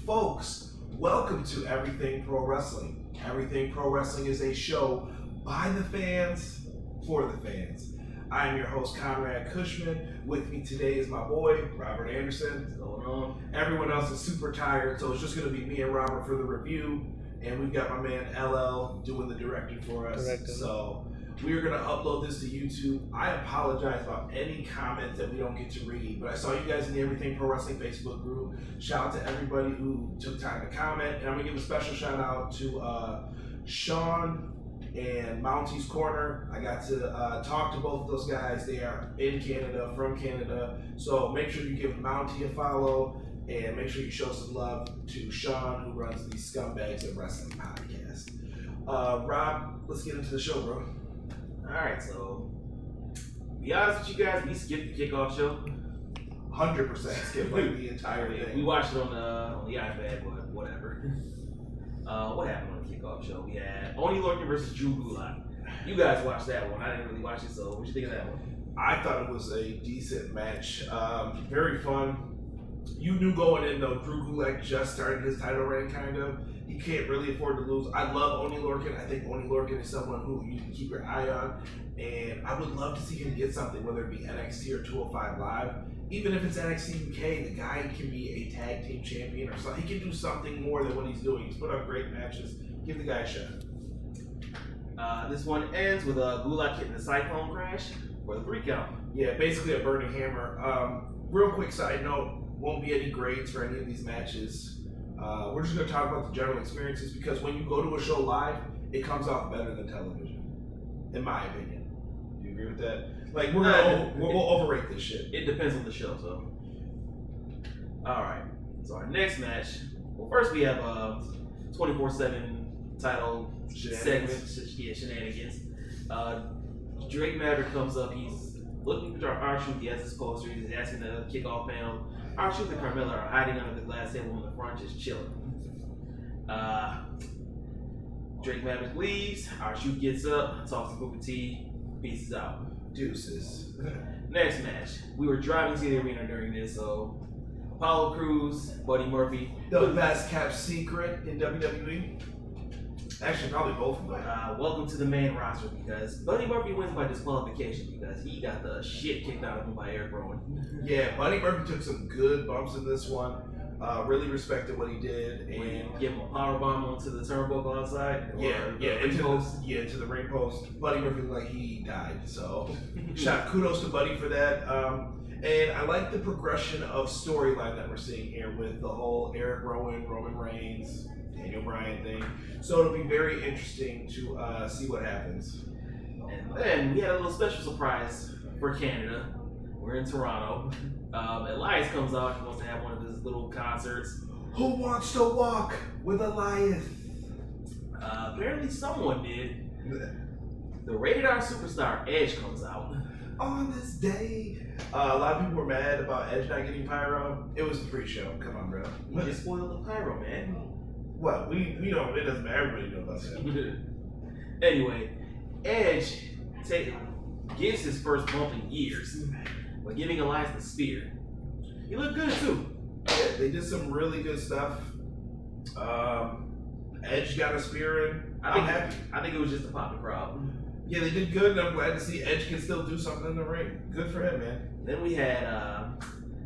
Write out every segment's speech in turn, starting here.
Folks, welcome to Everything Pro Wrestling. Everything Pro Wrestling is a show by the fans, for the fans. I am your host, Conrad Cushman. With me today is my boy, Robert Anderson. What's going on? Everyone else is super tired, so it's just going to be me and Robert for the review. And we've got my man, LL, doing the directing for us. So we're going to upload this to YouTube. I apologize about any comments that we don't get to read, but I saw you guys in the Everything Pro Wrestling Facebook group. Shout out to everybody who took time to comment. And I'm going to give a special shout out to Sean and Mounty's Corner. I got to talk to both of those guys. They are in Canada, from Canada. So make sure you give Mounty a follow and make sure you show some love to Sean, who runs the Scumbags of Wrestling podcast. Rob, let's get into the show, bro. Alright, so to be honest with you guys, we skipped the kickoff show. 100% skip like the entire thing. We watched it on the iPad, but whatever. What happened on the kickoff show? We had Oney Lorcan versus Drew Gulak. You guys watched that one. I didn't really watch it, so what you think of that one? I thought it was a decent match. Very fun. You knew going in, though, Drew Gulak just started his title reign, kind of. He can't really afford to lose. I love Oney Lorcan. I think Oney Lorcan is someone who you can keep your eye on. And I would love to see him get something, whether it be NXT or 205 Live. Even if it's NXT UK, the guy can be a tag team champion or something. He can do something more than what he's doing. He's put on great matches. Give the guy a shot. This one ends with Gulak hitting the Cyclone Crash for the 3 count. Yeah, basically a burning hammer. Real quick side note, won't be any grades for any of these matches. We're just going to talk about the general experiences because when you go to a show live, it comes off better than television, in my opinion. Do you agree with that? Like, we'll overrate this shit. It depends on the show, so. Alright, so our next match. Well, first we have 24/7 title segment. Shenanigans. Drake Maverick comes up. He's looking for R-Truth. He has his poster. He's asking the kickoff panel. R-Truth and Carmella are hiding under the glass table in the front, just chilling. Drake Maverick leaves. R-Truth gets up, talks to Booker T, pieces out. Deuces. Next match. We were driving to the arena during this, so Apollo Crews, Buddy Murphy. The best kept secret in WWE. Actually, probably both of them. Welcome to the main roster because Buddy Murphy wins by disqualification because he got the shit kicked out of him by Eric Rowan. Yeah, Buddy Murphy took some good bumps in this one. Really respected what he did, and give him a power bomb onto the turnbuckle outside. Into the ring post. Buddy Murphy looked like he died. So, kudos to Buddy for that. And I like the progression of storyline that we're seeing here with the whole Eric Rowan, Roman Reigns, Daniel Bryan thing. So it'll be very interesting to see what happens. And then we had a little special surprise for Canada. We're in Toronto. Elias comes out. He wants to have one of his little concerts. Who wants to walk with Elias? Apparently someone did. The Rated R superstar Edge comes out. On this day. A lot of people were mad about Edge not getting pyro. It was the pre-show. Come on, bro. You just spoiled the pyro, man. Well, we know it doesn't matter. Everybody knows about that. Anyway, Edge gives his first bump in years by giving Elias the spear. He looked good too. Yeah, they did some really good stuff. Edge got a spear in. I'm happy. I think it was just to pop the crowd. Yeah, they did good, and I'm glad to see Edge can still do something in the ring. Good for him, man. Then we had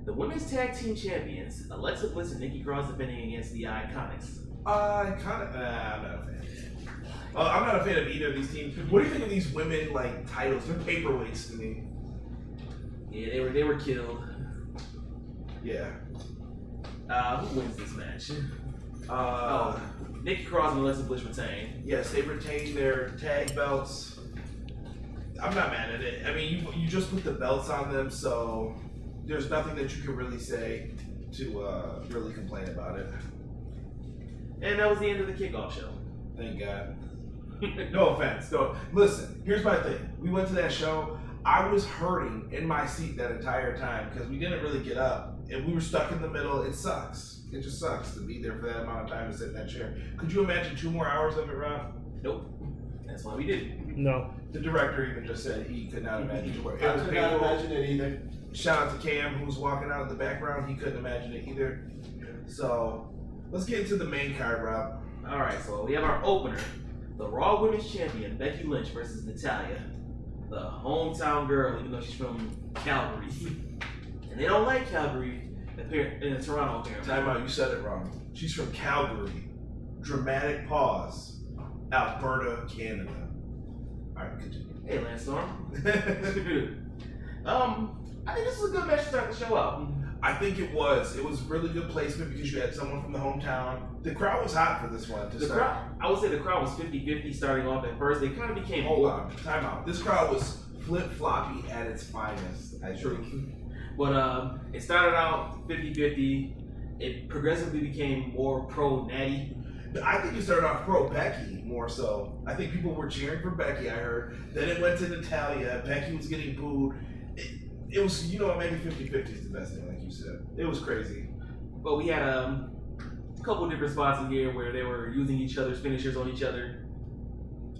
the women's tag team champions, Alexa Bliss and Nikki Cross, defending against the Iconics. I'm not a fan. I'm not a fan of either of these teams. What do you think of these women like titles? They're paperweights to me. Yeah, they were killed. Yeah. Who wins this match? Nikki Cross and Alexa Bliss retain. Yes, they retained their tag belts. I'm not mad at it. I mean, you just put the belts on them, so there's nothing that you can really say to really complain about it. And that was the end of the kickoff show. Thank God. No offense. No, listen, here's my thing. We went to that show. I was hurting in my seat that entire time because we didn't really get up. And we were stuck in the middle. It sucks. It just sucks to be there for that amount of time to sit in that chair. Could you imagine 2 more hours of it, Rob? Nope. That's why we did. No. The director even just said he could not imagine it. I could not imagine it either. Shout out to Cam, who's walking out in the background. He couldn't imagine it either. So, Let's get into the main card, Rob. All right, so we have our opener, the Raw Women's Champion Becky Lynch versus Natalya, the hometown girl, even though she's from Calgary, and they don't like Calgary in Toronto. Apparently. Time out, you said it wrong. She's from Calgary. Dramatic pause. Alberta, Canada. All right, continue. Hey, Lance Storm. I think this was a good match to start the show out. I think it was. It was really good placement because you had someone from the hometown. The crowd was hot for this one. I would say the crowd was 50-50 starting off at first. They kind of became... Hold on. Time out. This crowd was flip-floppy at its finest. True. But it started out 50-50. It progressively became more pro-Natty. I think it started off pro-Becky more so. I think people were cheering for Becky, I heard. Then it went to Natalya. Becky was getting booed. It was, maybe 50-50 is the best thing, like you said. It was crazy. But we had a couple different spots in here where they were using each other's finishers on each other.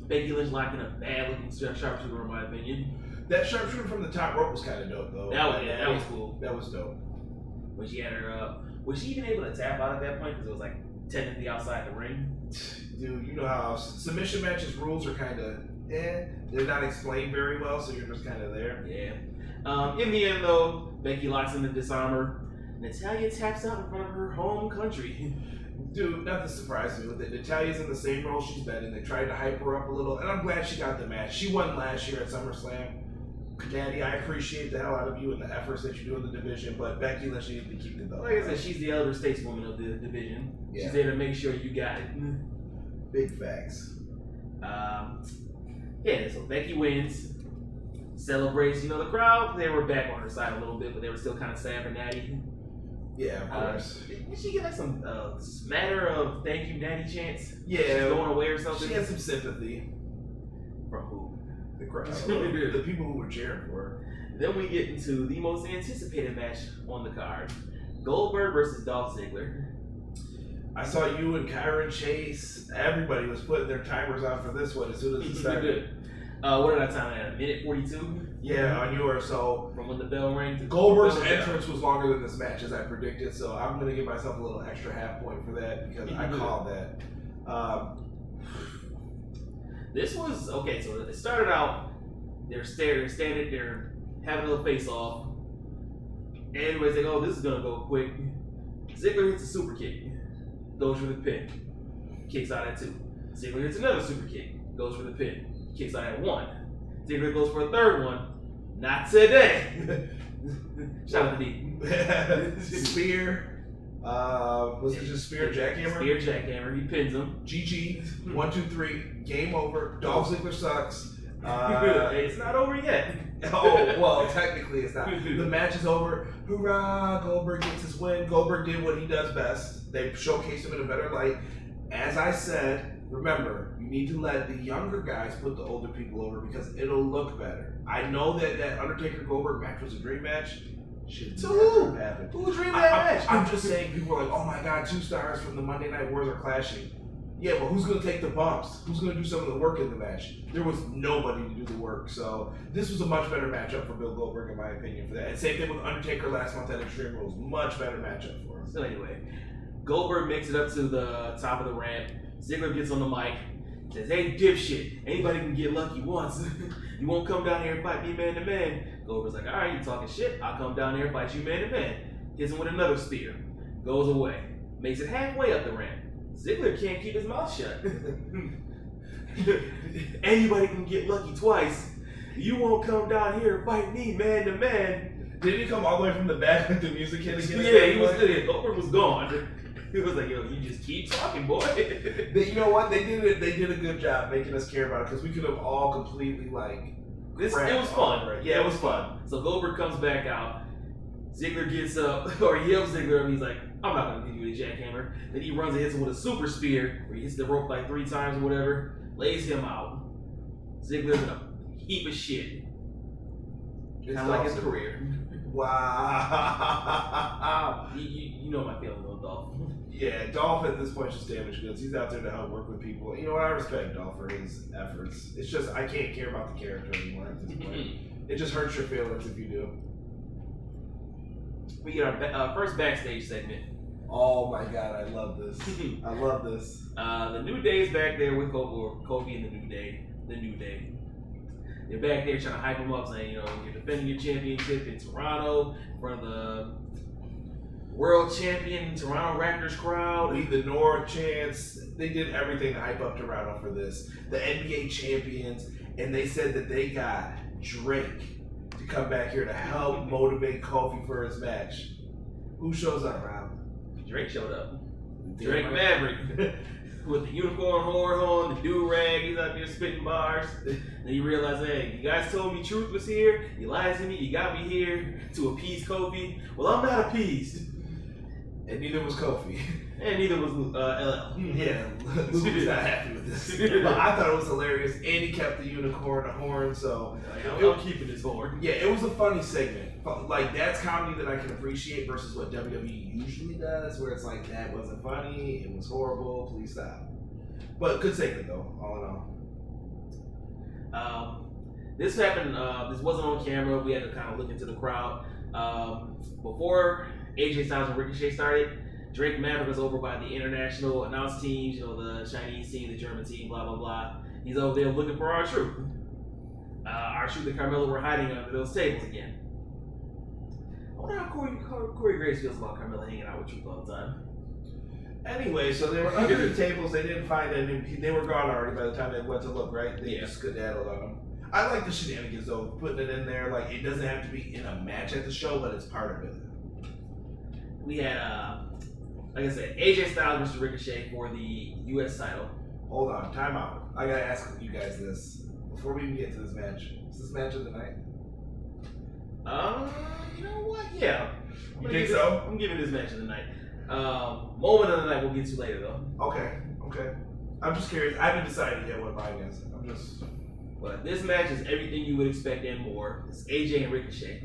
Becky Lynch locked in a bad-looking sharpshooter, in my opinion. That sharpshooter from the top rope was kind of dope, though. That was cool. That was dope. When she had her, was she even able to tap out at that point? Because it was like technically outside the ring. Dude, you know how submission matches rules are kind of, they're not explained very well, so you're just kind of there. Yeah. In the end, though, Becky locks in the disarmer. Natalya taps out in front of her home country. Dude, nothing surprised me with it. Natalya's in the same role she's been in. They tried to hype her up a little, and I'm glad she got the match. She won last year at SummerSlam. Daddy, I appreciate the hell out of you and the efforts that you do in the division, but Becky Lynch needs to keep the belt. Like I said, she's the elder stateswoman of the division. Yeah. She's there to make sure you got it. Big facts. So Becky wins. Celebrates, the crowd, they were back on her side a little bit, but they were still kind of sad for Natty. Yeah, of course. Did she get like some smatter of thank you Natty chants? Yeah. She's going away or something? She had some sympathy. From who? The crowd. The people who were cheering for her. Then we get into the most anticipated match on the card. Goldberg versus Dolph Ziggler. I saw you and Kyron Chase. Everybody was putting their timers out for this one as soon as it started. What did I time at? A minute 42? Yeah, on yours. So from when the bell rang to Goldberg's entrance was longer than this match, as I predicted. So I'm gonna give myself a little extra half point for that because I called that. This was okay. So it started out. They're standing there having a little face off. Everybody's like, "Oh, this is gonna go quick." Ziggler hits a super kick, goes for the pin, kicks out at 2. Ziggler hits another super kick, goes for the pin. Kicks out at 1. Ziggler goes for a third one. Not today. Shout out to D. Spear. Was it just spear jackhammer? Spear jackhammer. He pins him. GG. 1, 2, 3. Game over. Dolph Ziggler sucks. It's not over yet. Oh, well, technically it's not. The match is over. Hurrah! Goldberg gets his win. Goldberg did what he does best. They showcased him in a better light. As I said, remember, you need to let the younger guys put the older people over because it'll look better. I know that Undertaker Goldberg match was a dream match. Should never happen. Who dreamed that match? I'm just saying, people are like, oh my god, 2 stars from the Monday Night Wars are clashing. Yeah, but who's going to take the bumps? Who's going to do some of the work in the match? There was nobody to do the work. So this was a much better matchup for Bill Goldberg, in my opinion, for that. And same thing with Undertaker last month at Extreme Rules. Much better matchup for him. So anyway, Goldberg makes it up to the top of the ramp. Ziggler gets on the mic, says, "Hey, dipshit, anybody can get lucky once. You won't come down here and fight me man to man." Goldberg's like, "All right, you talking shit. I'll come down here and fight you man to man." Hits him with another spear. Goes away. Makes it halfway up the ramp. Ziggler can't keep his mouth shut. Anybody can get lucky twice. You won't come down here and fight me man to man. Did he come all the way from the back with the music hit again? Yeah, he was there. Goldberg was gone. He was like, "Yo, you just keep talking, boy." You know what? They did a good job making us care about it because we could have all completely it was fun. Right? Yeah, it was fun. So Goldberg comes back out. Ziggler gets up, or he yells Ziggler, and he's like, "I'm not gonna give you a jackhammer." Then he runs and hits him with a super spear, where he hits the rope like 3 times or whatever, lays him out. Ziggler's in a heap of shit. Kind of like his career. Wow. You know my feelings on Dolph. Yeah, Dolph at this point is just damaged goods. He's out there to help work with people. You know what? I respect Dolph for his efforts. It's just I can't care about the character anymore at this point. It just hurts your feelings if you do. We get our first backstage segment. Oh my God, I love this. I love this. The New Day's back there with Kofi and the New Day. The New Day. They're back there trying to hype him up, saying, you're defending your championship in Toronto in front of the world champion Toronto Raptors crowd. Lead the North chants. They did everything to hype up Toronto for this. The NBA champions, and they said that they got Drake to come back here to help motivate Kofi for his match. Who shows up, Rob? Drake showed up. Drake Maverick. With the unicorn horn on, the do-rag, he's out there spitting bars. Then you realize, hey, you guys told me Truth was here, you lied to me, you got me here to appease Kofi. Well, I'm not appeased. And neither was Kofi. And neither was LL. Yeah, Luke was not happy with this. But I thought it was hilarious, and he kept the unicorn horn, so... I'm keeping his horn. Yeah, it was a funny segment. Like, that's comedy that I can appreciate versus what WWE usually does, where it's like, that wasn't funny, it was horrible, please stop. But good segment, though, all in all. This happened, this wasn't on camera, we had to kind of look into the crowd. Before AJ Styles and Ricochet started, Drake Maverick was over by the international announced teams, the Chinese team, the German team, blah, blah, blah. He's over there looking for R-Truth. R-Truth and Carmella were hiding under those tables again. I wonder how Corey Graves feels about Carmella hanging out with Truth all the time. Anyway, so they were under the tables, they didn't find any, they were gone already by the time they went to look, right? They just skedaddled on them. I like the shenanigans though, putting it in there, like it doesn't have to be in a match at the show, but it's part of it. We had, like I said, AJ Styles versus Ricochet for the U.S. title. Hold on, time out. I gotta ask you guys this before we even get to this match. Is this match of the night? You know what? Yeah. You think so? I'm giving this match of the night. Moment of the night we'll get to later though. Okay. I'm just curious. I haven't decided yet what mine is. I'm just. But this match is everything you would expect and more. It's AJ and Ricochet.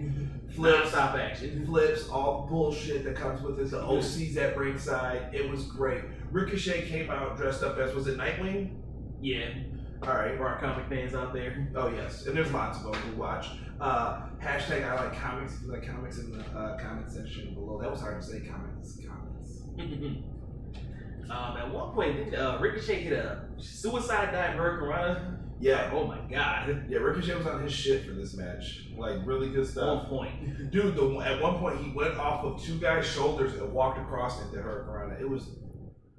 Flips, non-stop action. Flips, all the bullshit that comes with it. The OC's at ringside. It was great. Ricochet came out dressed up as, was it Nightwing? Yeah. All right. For our comic fans out there. Oh, yes. And there's lots of them who watch. Hashtag I like comics. If you like comics in the comment section below. That was hard to say. Comics. At one point, Ricochet hit a suicide dive Hurricanrana. Yeah. Oh my God. Yeah, Ricochet was on his shit for this match. Like, really good stuff. On point. Dude, at one point, he went off of two guys' shoulders and walked across into Hurricanrana. It was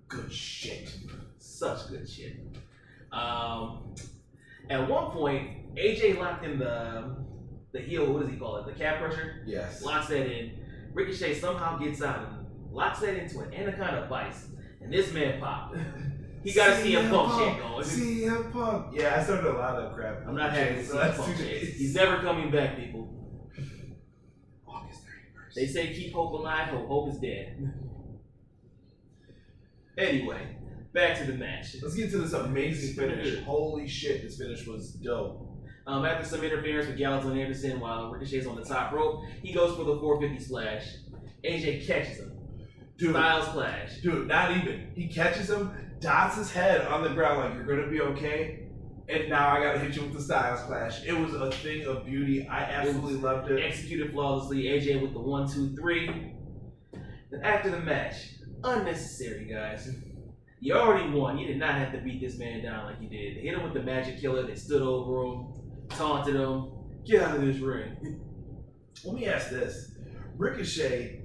good shit. Such good shit. At one point, AJ locked in the heel, what does he call it? The calf crusher? Yes. Locks that in. Ricochet somehow gets out and locks that into an anaconda vice. And this man popped. He got a CM Punk shit going. CM Punk. Yeah, I started a lot of that crap. I'm not having CM Punk shit. He's never coming back, people. August 31st. They say keep hope alive, hope is dead. Anyway, back to the match. Let's get to this amazing finish. Holy shit, this finish was dope. After some interference with Gallows and Anderson while Ricochet's on the top rope, he goes for the 450 splash. AJ catches him. Dude, Styles clash. Dude, not even. He catches him, dots his head on the ground like, you're gonna be okay. And now I gotta hit you with the Styles clash. It was a thing of beauty. I absolutely loved it. Executed flawlessly. AJ with the 1, 2, 3. Then after the match, unnecessary, guys. You already won. You did not have to beat this man down like you did. They hit him with the magic killer. They stood over him, taunted him. Get out of this ring. Let me ask this. Ricochet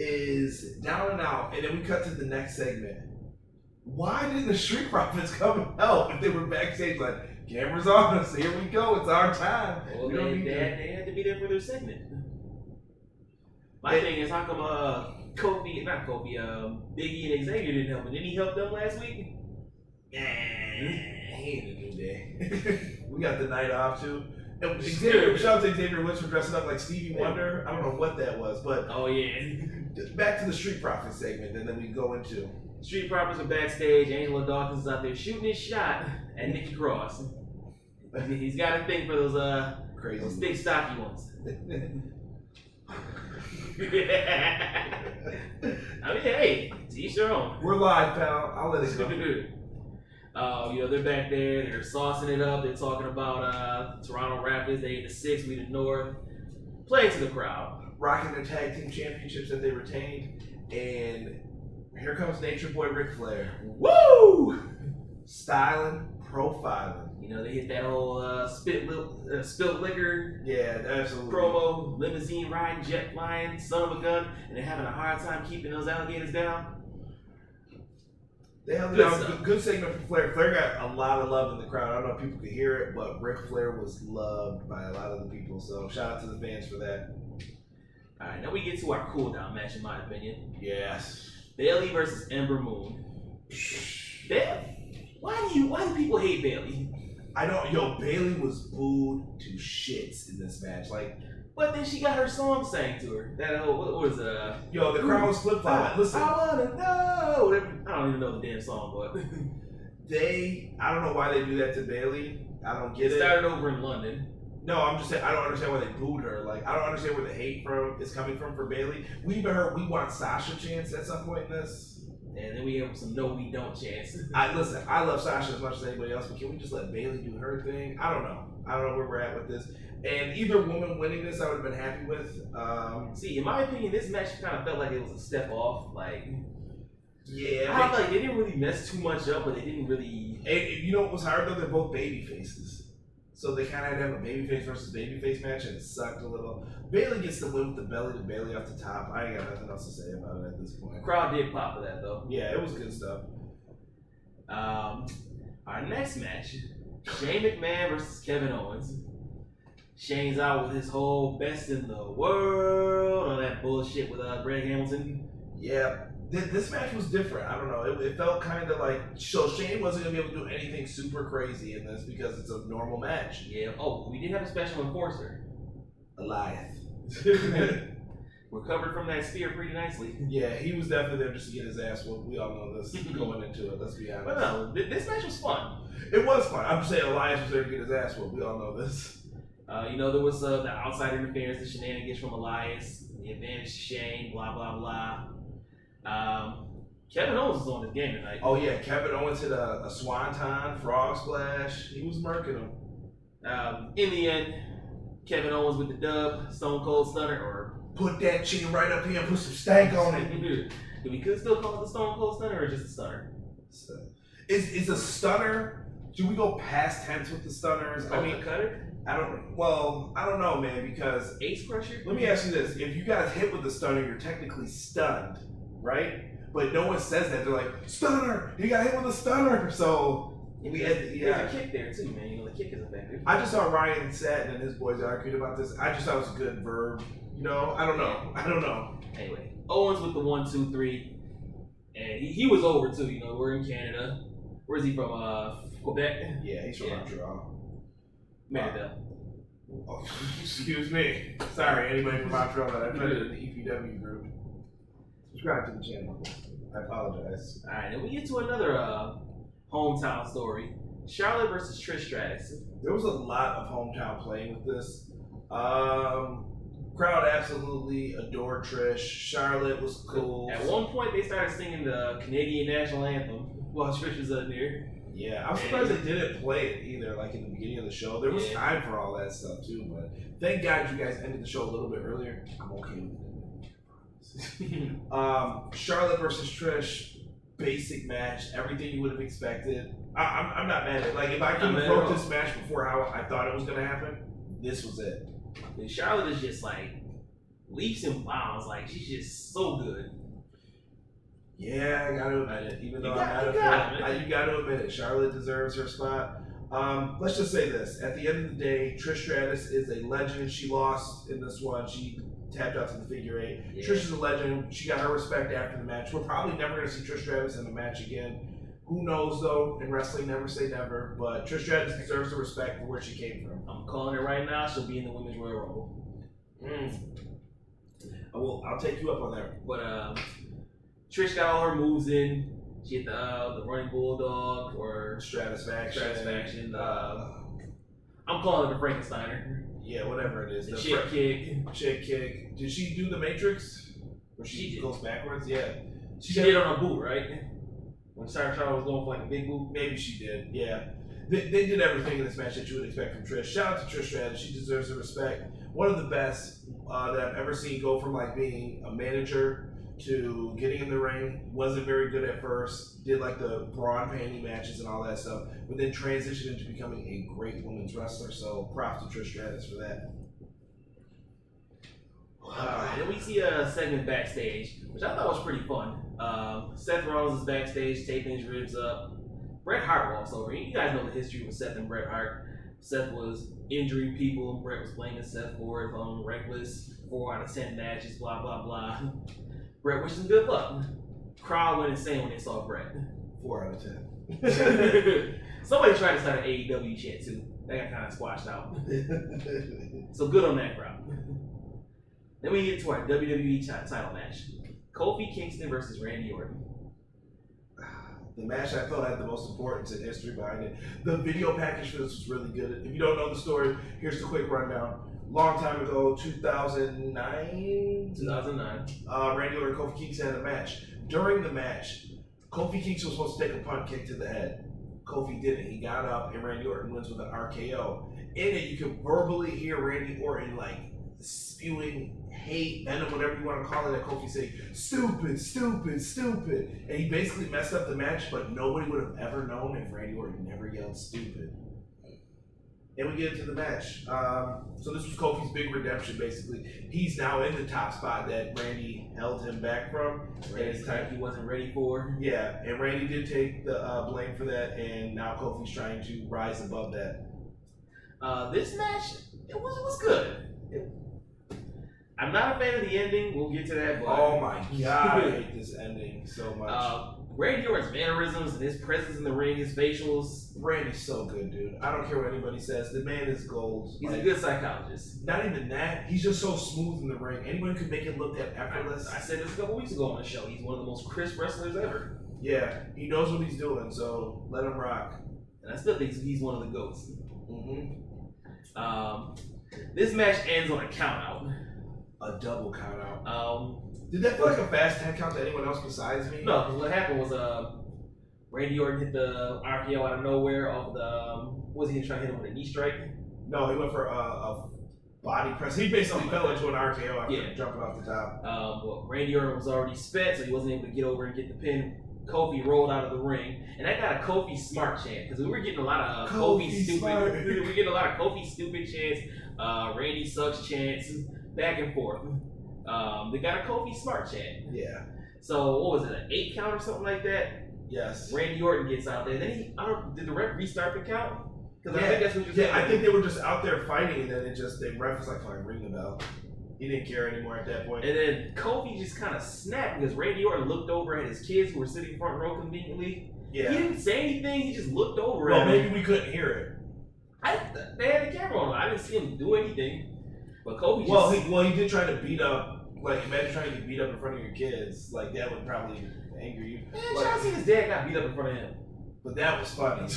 is down and out, and then we cut to the next segment. Why didn't the Street Profits come and help if they were backstage like, cameras on us, here we go, it's our time. Well, they had to be there for their segment. My thing is, how come Biggie and Xavier didn't help, and didn't he help them last week? He ain't a New Day. We got the night off too. And Xavier, shout out to Xavier Woods for dressing up like Stevie Wonder. I don't know what that was, but oh yeah. Back to the Street Profits segment, and then we go into Street Profits are backstage. Angelo Dawkins is out there shooting his shot at Nikki Cross. He's got a thing for those crazy, those big stocky ones. I mean, hey, to each their own. We're live, pal. I'll let it go. They're back there. They're saucing it up. They're talking about Toronto Raptors. They the 6, we the North. Play to the crowd. Rocking their tag team championships that they retained, and Here comes Nature Boy Ric Flair. Woo! Styling, profiling. You know, they hit that whole spilt liquor absolutely. promo, limousine riding, jet flying, son of a gun, and they're having a hard time keeping those alligators down. They held it down. Good segment for Flair. Flair got a lot of love in the crowd. I don't know if people could hear it, but Ric Flair was loved by a lot of the people. So shout out to the fans for that. All right, now we get to our cool down match, in my opinion. Yes. Bayley versus Ember Moon. Why do people hate Bayley? I don't. Yo, Bayley was booed to shits in this match. But then she got her song sang to her. That what was it? Yo, the crowd was flip flopping. Listen, I wanna know. I don't even know the damn song, but I don't know why they do that to Bayley. I don't get it. It started over in London. No, I'm just saying I don't understand why they booed her. I don't understand where the hate is coming from for Bayley. We even heard "We Want Sasha" chants at some point in this. And then we have some "No, we don't" chants. Listen, I love Sasha as much as anybody else, but can we just let Bayley do her thing? I don't know where we're at with this. And either woman winning this, I would have been happy with. See, in my opinion, this match kind of felt like it was a step off. Yeah, I felt like they didn't really mess too much up, but they didn't really. And you know what was hard though? They're both baby faces. So they kind of had to have a babyface versus babyface match, and it sucked a little. Bayley gets the win with the belly to Bayley off the top. I ain't got nothing else to say about it at this point. Crowd did pop for that though. Yeah, it was good stuff. Our next match, Shane McMahon versus Kevin Owens. Shane's out with his whole best in the world, all that bullshit with Greg Hamilton. Yeah. This match was different. I don't know. It felt kind of like Shane wasn't going to be able to do anything super crazy in this because it's a normal match. Yeah. Oh, we did have a special enforcer. Elias. Recovered from that spear pretty nicely. Yeah, he was definitely there just to get his ass whooped. We all know this going into it. Let's be honest. But no, this match was fun. It was fun. I'm just saying Elias was there to get his ass whooped. We all know this. There was the outside interference, the shenanigans from Elias, the advantage to Shane, blah, blah, blah. Kevin Owens was on this game tonight. Oh yeah, Kevin Owens hit a swanton frog splash. He was murking him. In the end, Kevin Owens with the dub, Stone Cold Stunner, or put that chin right up here and put some stank on it. Do we could still call it the Stone Cold Stunner or just a stunner? Is a stunner? Should we go past tense with the stunners? The cutter? I don't know, man, because Ace Crusher? Let me ask you this. If you got hit with the stunner, you're technically stunned, right? But no one says that. They're like, stunner! You got hit with a stunner! So there's a kick there too, man. The kick is effective. I just saw Ryan Satin and his boys argued about this. I just thought it was a good verb. I don't know. Anyway, Owens with the 1, 2, 3. And he was over too, we're in Canada. Where's he from? Quebec? Yeah, he's from Montreal. Mandeville. Oh, excuse me. Sorry, anybody from Montreal that I put it in the EPW group. Subscribe to the channel. I apologize. Alright, and we get to another hometown story. Charlotte versus Trish Stratus. There was a lot of hometown playing with this. Crowd absolutely adored Trish. Charlotte was cool. At one point, they started singing the Canadian national anthem while Trish was up there. Yeah, I'm surprised they didn't play it either, in the beginning of the show. There was time for all that stuff too, but thank God you guys ended the show a little bit earlier. I'm okay with it. Charlotte versus Trish, basic match, everything you would have expected. I'm not mad at it. If I could have wrote this match before how I thought it was going to happen, this was it. And Charlotte is just leaps and bounds. She's just so good. Yeah, I gotta admit it. Even though I'm not a fan, you gotta admit it. Charlotte deserves her spot. Let's just say this. At the end of the day, Trish Stratus is a legend. She lost in this one. She tapped out to the figure 8. Yeah. Trish is a legend. She got her respect after the match. We're probably never going to see Trish Stratus in a match again. Who knows, though? In wrestling, never say never. But Trish Stratus deserves the respect for where she came from. I'm calling it right now. She'll be in the Women's Royal Rumble. I'll take you up on that. But Trish got all her moves in. She hit the running bulldog or Stratisfaction. I'm calling it the Frankensteiner. Yeah, whatever it is. The chick kick. Chick kick. Did she do the Matrix? Where she goes backwards? Yeah. She did it on a boot, right? When Sarah Charles was going for a big boot? Maybe she did, yeah. They did everything in this match that you would expect from Trish. Shout out to Trish Stratus. She deserves the respect. One of the best that I've ever seen go from being a manager to getting in the ring. Wasn't very good at first. Did like the brawn panty matches and all that stuff, but then transitioned into becoming a great women's wrestler. So props to Trish Stratus for that. Then we see a segment backstage, which I thought was pretty fun. Seth Rollins is backstage, taping his ribs up. Bret Hart walks over. You guys know the history with Seth and Bret Hart. Seth was injuring people, and Bret was blaming Seth for it, reckless, 4 out of 10 matches, blah, blah, blah. Bret wishes him good luck. Crowd went insane when they saw Bret. 4 out of 10. Somebody tried to start an AEW chant too. That got kind of squashed out. So good on that crowd. Then we get to our WWE title match. Kofi Kingston versus Randy Orton. The match I felt had the most importance and history behind it. The video package for this was really good. If you don't know the story, here's the quick rundown. Long time ago, 2009? 2009. Randy Orton and Kofi Kingston had a match. During the match, Kofi Kingston was supposed to take a punt kick to the head. Kofi didn't. He got up and Randy Orton wins with an RKO. In it, you can verbally hear Randy Orton spewing hate, venom, whatever you want to call it, at Kofi saying, stupid, stupid, stupid. And he basically messed up the match, but nobody would have ever known if Randy Orton never yelled stupid. And we get into the match. So this was Kofi's big redemption, basically. He's now in the top spot that Randy held him back from. Randy's type he wasn't ready for. Yeah, and Randy did take the blame for that, and now Kofi's trying to rise above that. This match, it was good. I'm not a fan of the ending. We'll get to that. But oh my god, I hate this ending so much. Randy Orton's mannerisms and his presence in the ring, his facials. Randy's so good, dude. I don't care what anybody says. The man is gold. He's a good psychologist. Not even that. He's just so smooth in the ring. Anyone could make it look that effortless. I said this a couple weeks ago on the show. He's one of the most crisp wrestlers ever. Yeah, he knows what he's doing, so let him rock. And I still think he's one of the GOATs. Mm-hmm. This match ends on a count out. A double count out. Did that feel like a fast 10 count to anyone else besides me? No, because what happened was Randy Orton hit the RKO out of nowhere off the was he trying to hit him with a knee strike? No, he went for a body press. He basically fell into an RKO after jumping off the top. Well, Randy Orton was already spent, so he wasn't able to get over and get the pin. Kofi rolled out of the ring, and that got a Kofi smart chant because we were getting a lot of Kofi stupid. We were getting a lot of Kofi stupid chants, Randy sucks chants, back and forth. They got a Kofi smart chant. Yeah. So what was it, an 8 count or something like that? Yes. Randy Orton gets out there. Then did the ref restart the count? Because I think that's what you're saying. I think they were just out there fighting, and then the ref was like, "Fine, ring the bell." He didn't care anymore at that point. And then Kofi just kind of snapped because Randy Orton looked over at his kids who were sitting front row conveniently. Yeah. He didn't say anything. He just looked over at him. Well, maybe we couldn't hear it. They had the camera on. I didn't see him do anything. But Kofi he did try to beat up. Like, imagine trying to get beat up in front of your kids. Like, that would probably anger you. Man, trying to see his dad got beat up in front of him. But that was funny.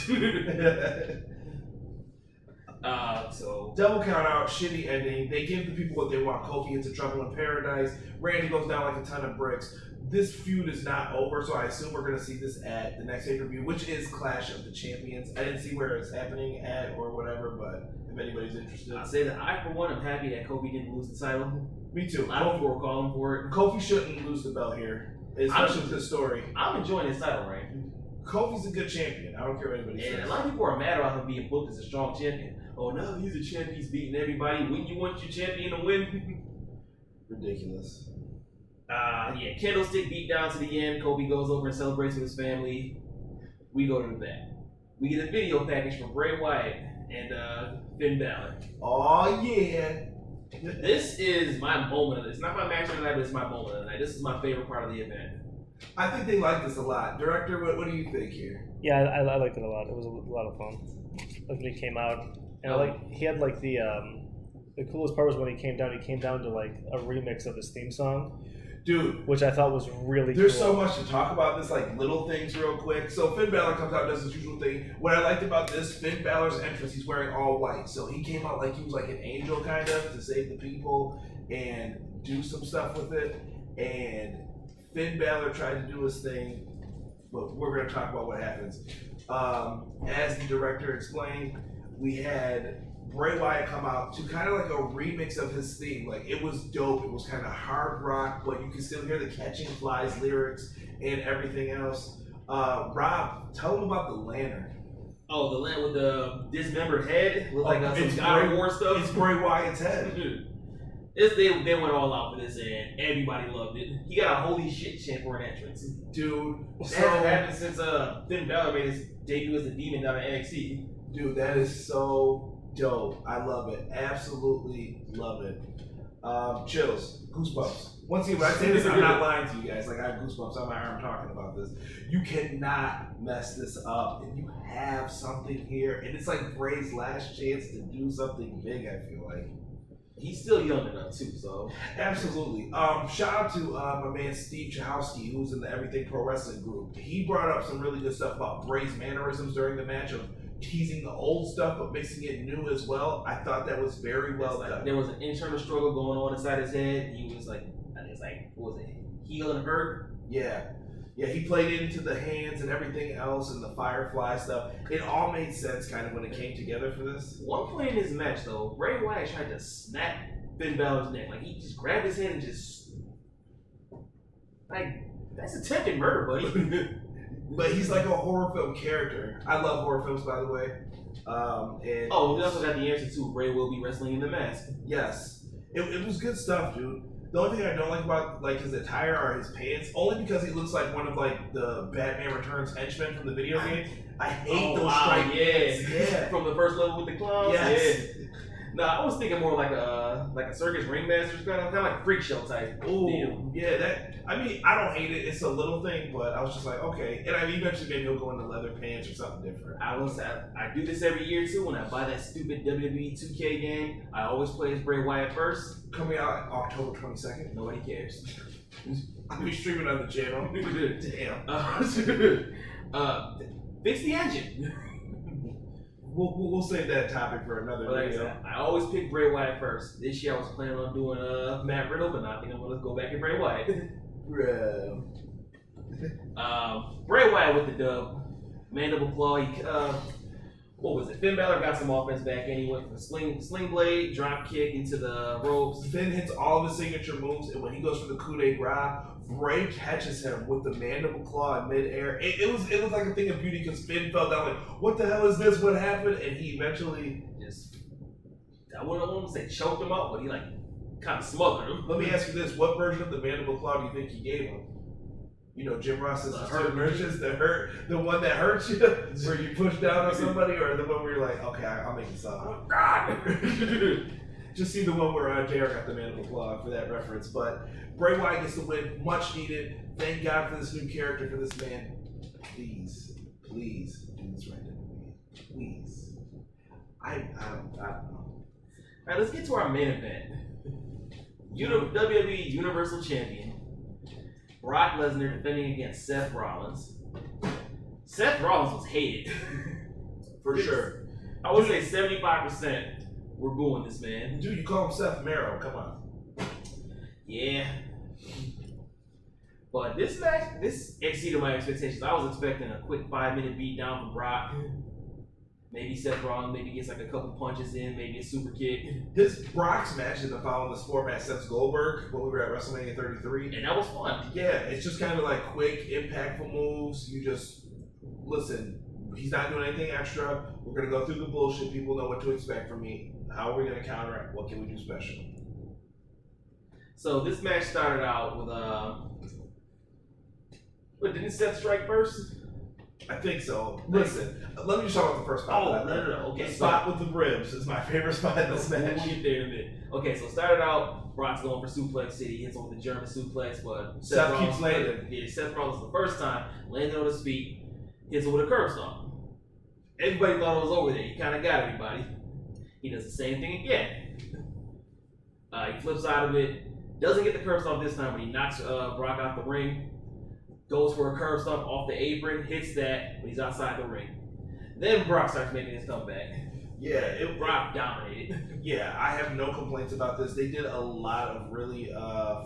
So double count out, shitty ending. They give the people what they want. Kofi into trouble in paradise. Randy goes down like a ton of bricks. This feud is not over, so I assume we're going to see this at the next pay-per-view, which is Clash of the Champions. I didn't see where it's happening at or whatever, but if anybody's interested. I'll say that I, for one, am happy that Kofi didn't lose the title. Me too. A lot of people were calling for it. Kofi shouldn't lose the belt here, especially with this story. I'm enjoying this title reign. Kofi's a good champion. I don't care what anybody says. And a lot of people are mad about him being booked as a strong champion. Oh, now he's a champion. He's beating everybody. Wouldn't you want your champion to win? Ridiculous. Candlestick beat down to the end. Kofi goes over and celebrates with his family. We go to the back. We get a video package from Bray Wyatt and Finn Balor. Oh, yeah. This is my moment of this. Not my match of the night, but it's my moment of the night. This is my favorite part of the event. I think they like this a lot. Director, what do you think here? Yeah, I liked it a lot. It was a lot of fun. Like when he came out, and he had like the coolest part was when he came down to like a remix of his theme song. Dude, which I thought was really there's cool. So much to talk about this, like little things real quick. So Finn Balor comes out, does his usual thing. What I liked about this, Finn Balor's entrance, he's wearing all white. So he came out like he was like an angel kind of to save the people and do some stuff with it. And Finn Balor tried to do his thing, but we're going to talk about what happens. As the director explained, we had Bray Wyatt come out to kind of like a remix of his theme. Like, it was dope. It was kind of hard rock, but you can still hear the Catching Flies lyrics and everything else. Rob, tell them about the lantern. Oh, the lantern with the dismembered head? Look like some God of War stuff? It's Bray Wyatt's head. They went all out for this, and everybody loved it. He got a holy shit chant for an entrance. Dude, that hasn't happened since Finn Balor made his debut as a demon down in NXT. Dude, that is so dope. I love it. Absolutely love it. Chills. Goosebumps. Once again, when I say this, I'm not lying to you guys. Like, I have goosebumps on my arm talking about this. You cannot mess this up. And you have something here. And it's like Bray's last chance to do something big, I feel like. He's still young enough, too, so. Absolutely. Shout out to my man Steve Chahowski, who's in the Everything Pro Wrestling group. He brought up some really good stuff about Bray's mannerisms during the match of teasing the old stuff but mixing it new as well. I thought that was very well done. There was an internal struggle going on inside his head. He was like, what was it, heel and hurt? Yeah, he played into the hands and everything else and the Firefly stuff. It all made sense kind of when it came together for this. One point in this match though, Bray Wyatt tried to snap Finn Balor's neck. Like, he just grabbed his head and just, like, that's attempted murder, buddy. But he's like a horror film character. I love horror films, by the way. And we also got the answer to Bray will be wrestling in the mask. Yes, it was good stuff, dude. The only thing I don't like about like his attire are his pants, only because he looks like one of like the Batman Returns henchmen from the video game. I hate those striped pants. Yeah, from the first level with the clowns. Yes. Yeah. No, I was thinking more like a circus ringmaster kind of like a freak show type. Oh, yeah. That, I mean, I don't hate it. It's a little thing, but I was just like, okay. And I mean, eventually maybe he'll go into leather pants or something different. I do this every year too. When I buy that stupid WWE 2K game, I always play as Bray Wyatt first. Coming out October 22nd. Nobody cares. I'll be streaming on the channel. Damn. Fix the engine. We'll save that topic for another video. Like I always pick Bray Wyatt first. This year I was planning on doing Matt Riddle, but now I think I'm gonna go back to Bray Wyatt. Bray Wyatt with the dub. Mandible claw. What was it? Finn Balor got some offense back and he went from sling blade, drop kick into the ropes. Finn hits all of his signature moves, and when he goes for the coup de grace, Bray catches him with the mandible claw in midair. It was like a thing of beauty because Finn fell down like, what the hell is this? What happened? And he eventually just, I wouldn't want to say choked him out, but he like kind of smothered him. Let me ask you this: what version of the mandible claw do you think he gave him? You know, Jim Ross's hurt versions, the one that hurts you, where you push down on somebody, or the one where you're like, okay, I'll make this up. Oh, God! Just see the one where JR got the mandible claw for that reference. But Bray Wyatt gets the win, much needed. Thank God for this new character, for this man. Please do this right now. Please. I don't know. All right, let's get to our main event. WWE Universal Champion Brock Lesnar defending against Seth Rollins. Seth Rollins was hated. For sure. I would say 75% were booing this man. Dude, you call him Seth Merrow. Come on. Yeah. But this match, this exceeded my expectations. I was expecting a quick 5-minute beat down from Brock. Maybe Seth Rollins maybe gets like a couple punches in, maybe a super kick. This Brock's match in the following this format Seth Goldberg when we were at WrestleMania 33. And that was fun. Yeah, it's just kind of like quick, impactful moves. You just, listen, he's not doing anything extra. We're going to go through the bullshit. People know what to expect from me. How are we going to counter it? What can we do special? So this match started out with, didn't Seth strike first? I think so. Listen, let me just talk about the first spot. No. Okay, the spot with the ribs is my favorite spot in this match. We'll get there in a minute. Okay, so started out, Brock's going for Suplex City, hits him with the German suplex, but Seth keeps landing. Yeah, Seth Rollins the first time, landed on his feet, hits him with a curb stomp. Everybody thought it was over there. He kind of got everybody. He does the same thing again. He flips out of it, doesn't get the curb stomp this time, but he knocks Brock out the ring. Goes for a curb stomp off the apron, hits that, but he's outside the ring. Then Brock starts making his comeback. Yeah, Brock dominated. Yeah, I have no complaints about this. They did a lot of really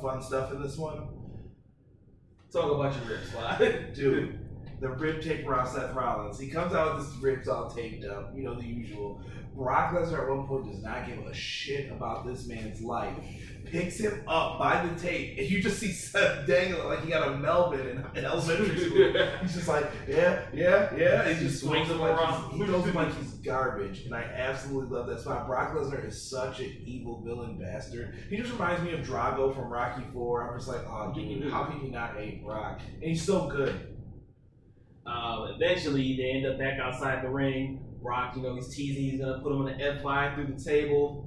fun stuff in this one. Talk about your ribs, Sly. Dude, the rib tape around Seth Rollins. He comes out with his ribs all taped up, you know, the usual. Brock Lesnar at one point does not give a shit about this man's life. Picks him up by the tape, and you just see Seth dangling like he got a Melvin in elementary school. He's just like, yeah. And he just swings him around. He throws him like he's garbage, and I absolutely love that spot. Brock Lesnar is such an evil villain bastard. He just reminds me of Drago from Rocky IV. I'm just like, oh, dude, how can you not hate Brock? And he's so good. Eventually, they end up back outside the ring. Brock, he's teasing. He's gonna put him on an F5 through the table.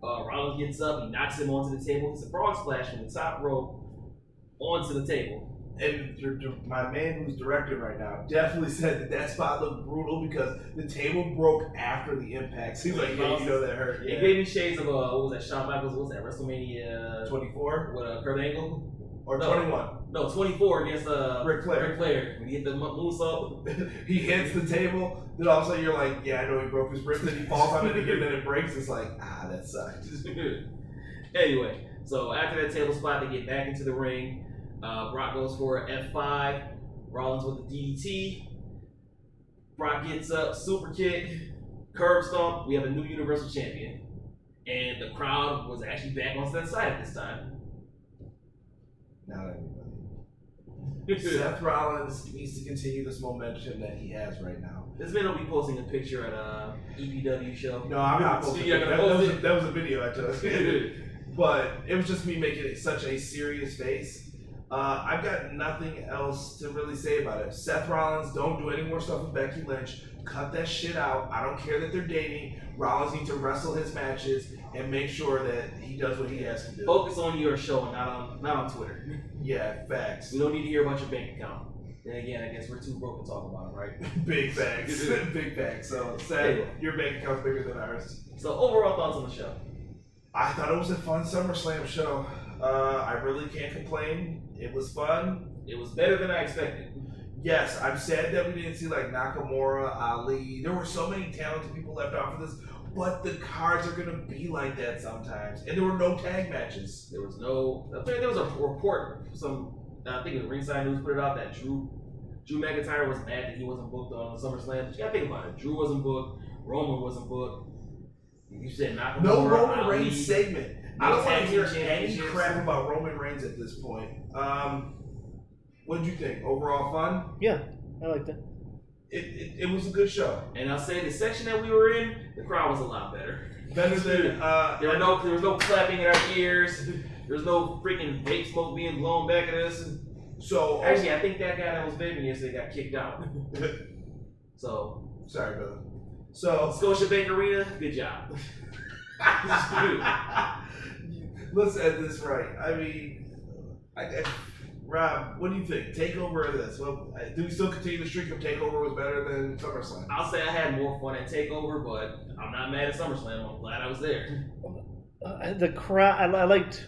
Rollins gets up, he knocks him onto the table. It's a frog splash from the top rope onto the table. And my man who's directing right now definitely said that spot looked brutal because the table broke after the impact. So he's like, yeah, that hurt. Yeah. It gave me shades of, what was that, Shawn Michaels, what was that, WrestleMania 24? With Kurt Angle? Or 21? No, 24 against Ric Flair. When he hit the moonsault. He hits the table, then all of a sudden you're like, yeah, I know he broke his wrist, then he falls on it again, then it breaks. It's like, that sucked. Anyway, so after that table spot, they get back into the ring. Brock goes for an F5. Rollins with the DDT. Brock gets up, super kick, curb stomp. We have a new Universal Champion. And the crowd was actually back on Seth's side at this time. Not everybody. Seth Rollins needs to continue this momentum that he has right now. This man will be posting a picture at a EPW show. No, I'm not posting it. That was a video I took. But it was just me making it such a serious face. I've got nothing else to really say about it. Seth Rollins, don't do any more stuff with Becky Lynch. Cut that shit out. I don't care that they're dating. Rollins needs to wrestle his matches and make sure that he does what he has to do. Focus on your show and not on Twitter. Yeah, facts. We don't need to hear about your bank account. Then again, I guess we're too broke to talk about it, right? Big facts. Big facts. So, Seth, your bank account's bigger than ours. So, overall thoughts on the show? I thought it was a fun SummerSlam show. I really can't complain. It was fun. It was better than I expected. Yes, I'm sad that we didn't see like Nakamura, Ali. There were so many talented people left off of this, but the cards are gonna be like that sometimes. And there were no tag matches. There was a report. I think it was Ringside News put it out that Drew McIntyre was mad that he wasn't booked on SummerSlam. But you gotta think about it. Drew wasn't booked. Roman wasn't booked. You said Nakamura. No Roman Ali, Reigns segment. I don't want to hear any crap about Roman Reigns at this point. What did you think? Overall fun? Yeah, I liked it. It was a good show. And I'll say the section that we were in, the crowd was a lot better. Better than there was no clapping in our ears. There was no freaking vape smoke being blown back at us. So actually, I think that guy that was vaping yesterday got kicked out. So sorry, brother. So Scotiabank Arena, good job. Let's end this right. I mean, Rob, what do you think? Takeover or this? Well, do we still continue the streak of Takeover was better than SummerSlam? I'll say I had more fun at Takeover, but I'm not mad at SummerSlam. I'm glad I was there. The crowd, I liked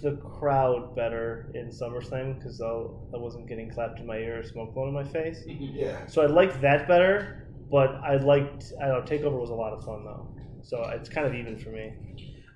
the crowd better in SummerSlam because I wasn't getting clapped in my ear or smoke blown in my face. Yeah. So I liked that better, but Takeover was a lot of fun though. So it's kind of even for me.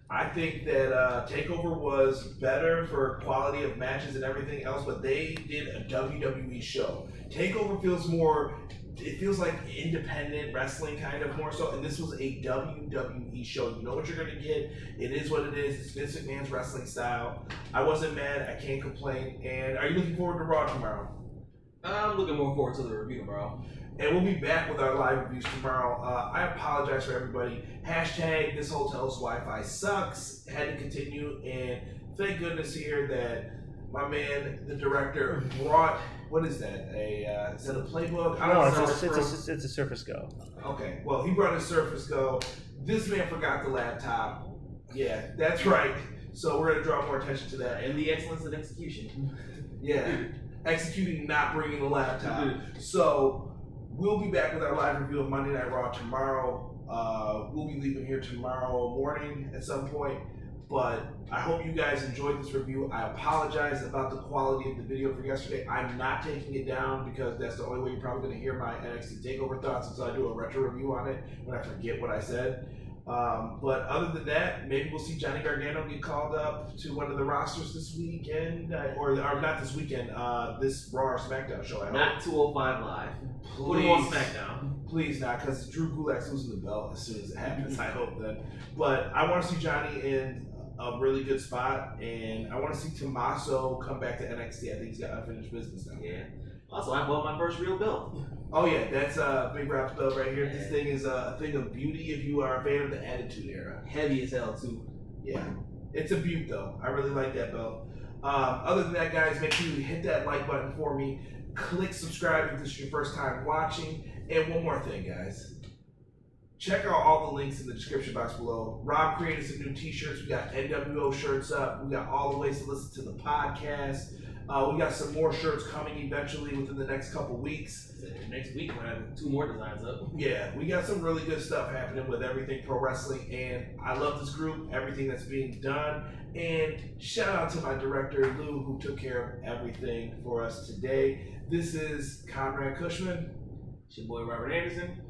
I think that Takeover was better for quality of matches and everything else, but they did a WWE show. Takeover feels like independent wrestling kind of more so, and this was a WWE show. You know what you're going to get. It is what it is. It's Vince McMahon's wrestling style. I wasn't mad. I can't complain. And are you looking forward to Raw tomorrow? I'm looking more forward to the review tomorrow. And we'll be back with our live reviews tomorrow. I apologize for everybody. Hashtag this hotel's Wi-Fi sucks. Had to continue. And thank goodness here that my man, the director, brought, what is that? Is that a playbook? It's a Surface Go. Okay, well, he brought his Surface Go. This man forgot the laptop. Yeah, that's right. So we're going to draw more attention to that. And the excellence of execution. Yeah, executing, not bringing the laptop. So we'll be back with our live review of Monday Night Raw tomorrow. We'll be leaving here tomorrow morning at some point. But I hope you guys enjoyed this review. I apologize about the quality of the video for yesterday. I'm not taking it down because that's the only way you're probably going to hear my NXT TakeOver thoughts until I do a retro review on it when I forget what I said. But other than that, maybe we'll see Johnny Gargano get called up to one of the rosters this weekend, or not this weekend, this Raw or SmackDown show. I hope. Not 205 Live. Put him on SmackDown. Please not, because Drew Gulak's losing the belt as soon as it happens, I hope then. But I want to see Johnny in a really good spot, and I want to see Tommaso come back to NXT. I think he's got unfinished business now. Yeah. Also, I bought my first real belt. Oh yeah, that's Big Rap's belt right here. This thing is a thing of beauty if you are a fan of the Attitude Era. Heavy as hell too. Yeah, it's a beaut though. I really like that belt. Other than that, guys, make sure you hit that like button for me. Click subscribe if this is your first time watching. And one more thing, guys. Check out all the links in the description box below. Rob created some new t-shirts. We got NWO shirts up. We got all the ways to listen to the podcast. We got some more shirts coming eventually within the next couple weeks. Next week we're having 2 more designs up. Yeah, we got some really good stuff happening with everything pro wrestling, and I love this group, everything that's being done. And shout out to my director Lou, who took care of everything for us today. This is Conrad Cushman. It's your boy Robert Anderson.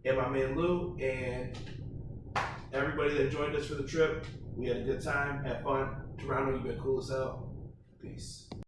And my man Lou, and everybody that joined us for the trip. We had a good time, had fun. Toronto, you've been cool as hell. Peace.